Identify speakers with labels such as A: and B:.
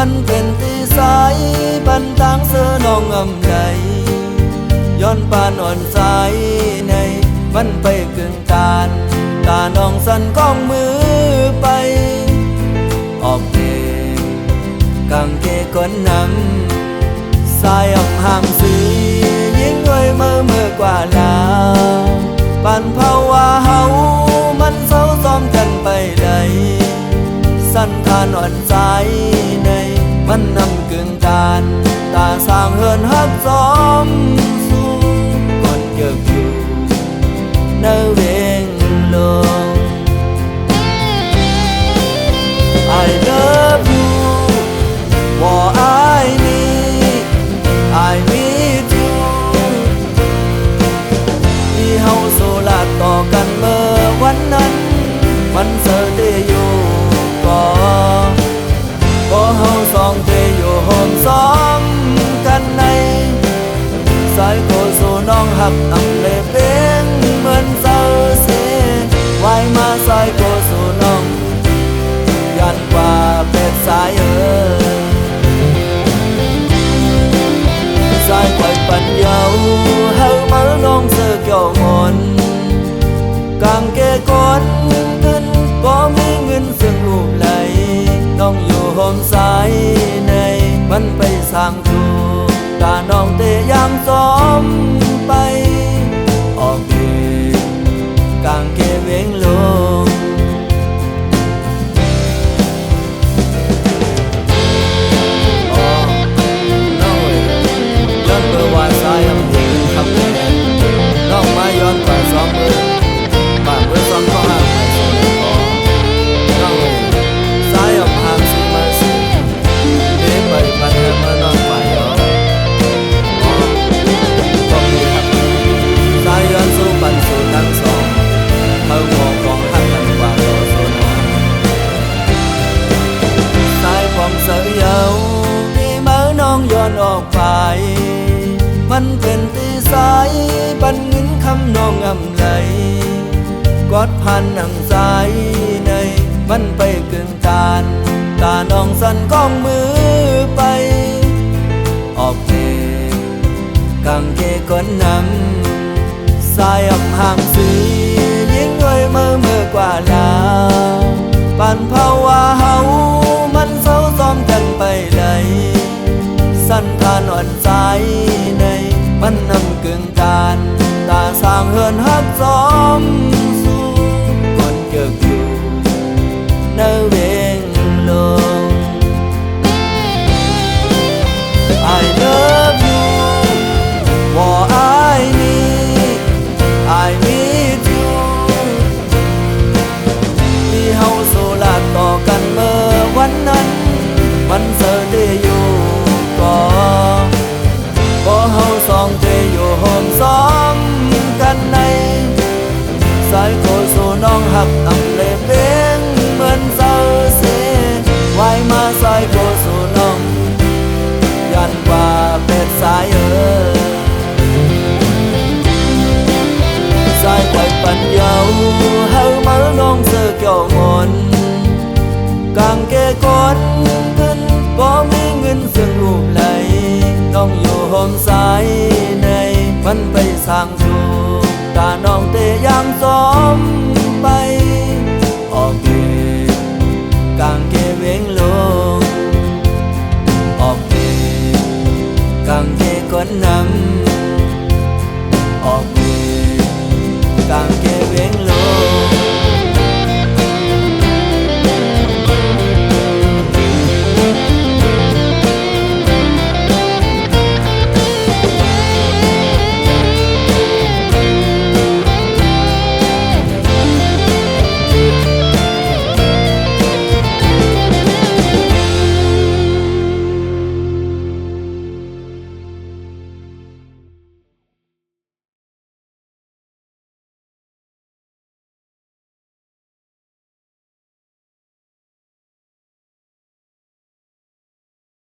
A: มันเป็นที่สายบันทางเสือน้องอำใดย้อนปานอ่อนสายในมันไปกึ่งตานตาน้องสั่นก้องมือไปออกเด็กกางเกก้นน้ำสายอำห่างสียิ่งเงยเมื่อกว่าลาปันภาวะเฮามันเศร้าซ้อมกันไปเลยสั้นทานอ่อนสายในมันนำกึ่งตานตาสร้างเฮินฮักซ้อมสู้ก่อนเกิดอยู่ในเวงลง I love you ว่า I need I need you ที่เฮาโซลาต่อกันเมื่อวันนั้นมันเสอได้อยู่ก็เฮาสองได้อยู่โฮมซ้อมกันในสายโกสู่น้องหักอำเลยเพลงเหมือนเศร้าเสียไว้มาสายโกสู่น้องยันกว่าเป็ดสายสายไว้ปัญญาเฮามาน้องเสือเกี่ยวงอนกางเกก้อนขึ้นบ่มีเงินเสียงรูปไหลน้องอยู่โฮมสายในมันไปสร้างถูกตาน้องเตะยามซ้อมไปออกเด็กกางเกเวงลงย้อนเบอร์ว่าสายอำเภอคำแพงน้องมาย้อนกว่าซ้อมมือปากเพื่อซ้อมก็ห่างไปส่วนพอน้องสายอำห่างสิมาสิเด้ไปพันให้มาน้องไปย้อนก็มีครับสายย้อนสู้ปันสู่ทั้งสองเมื่อมองกองหักกันกว่าต่อโซนาสายความเสียเยาที่เมื่อน้องย้อนออกไปมันเป็นที่สายปันเงินคำน้องอำไหลกอดพันหนังสายในมันไปกึ่งตานตาน้องสั่นก้องมือไปออกเด็กกางเกก้นน้ำสายอำห่างสียิ่งเงยเมื่อกว่าลาปันภาวะเฮามันเศร้าซ้อมกันไปเลยสั้นทานอ่อนสายในมันนำกึ่งตานตาสร้างเฮินฮักซ้อมสู้ก่อนเกิดอยู่ในเวงลง I love you ว่า I need I need you ที่เฮาโซลาต่อกันเมื่อวันนั้นมันเสอได้อยู่ก็เฮาสองได้อยู่โฮมซ้อมกันในสายโกสู่น้องหักอำเลยเพลงเหมือนเศร้าเสียไว้มาสายโกสู่น้องยันกว่าเป็ดสายสายไว้ปัญญาเฮามาน้องเสือเกี่ยวงอนกางเกก้อนขึ้นบ่มีเงินเสียงรูปไหลน้องอยู่โฮมสาย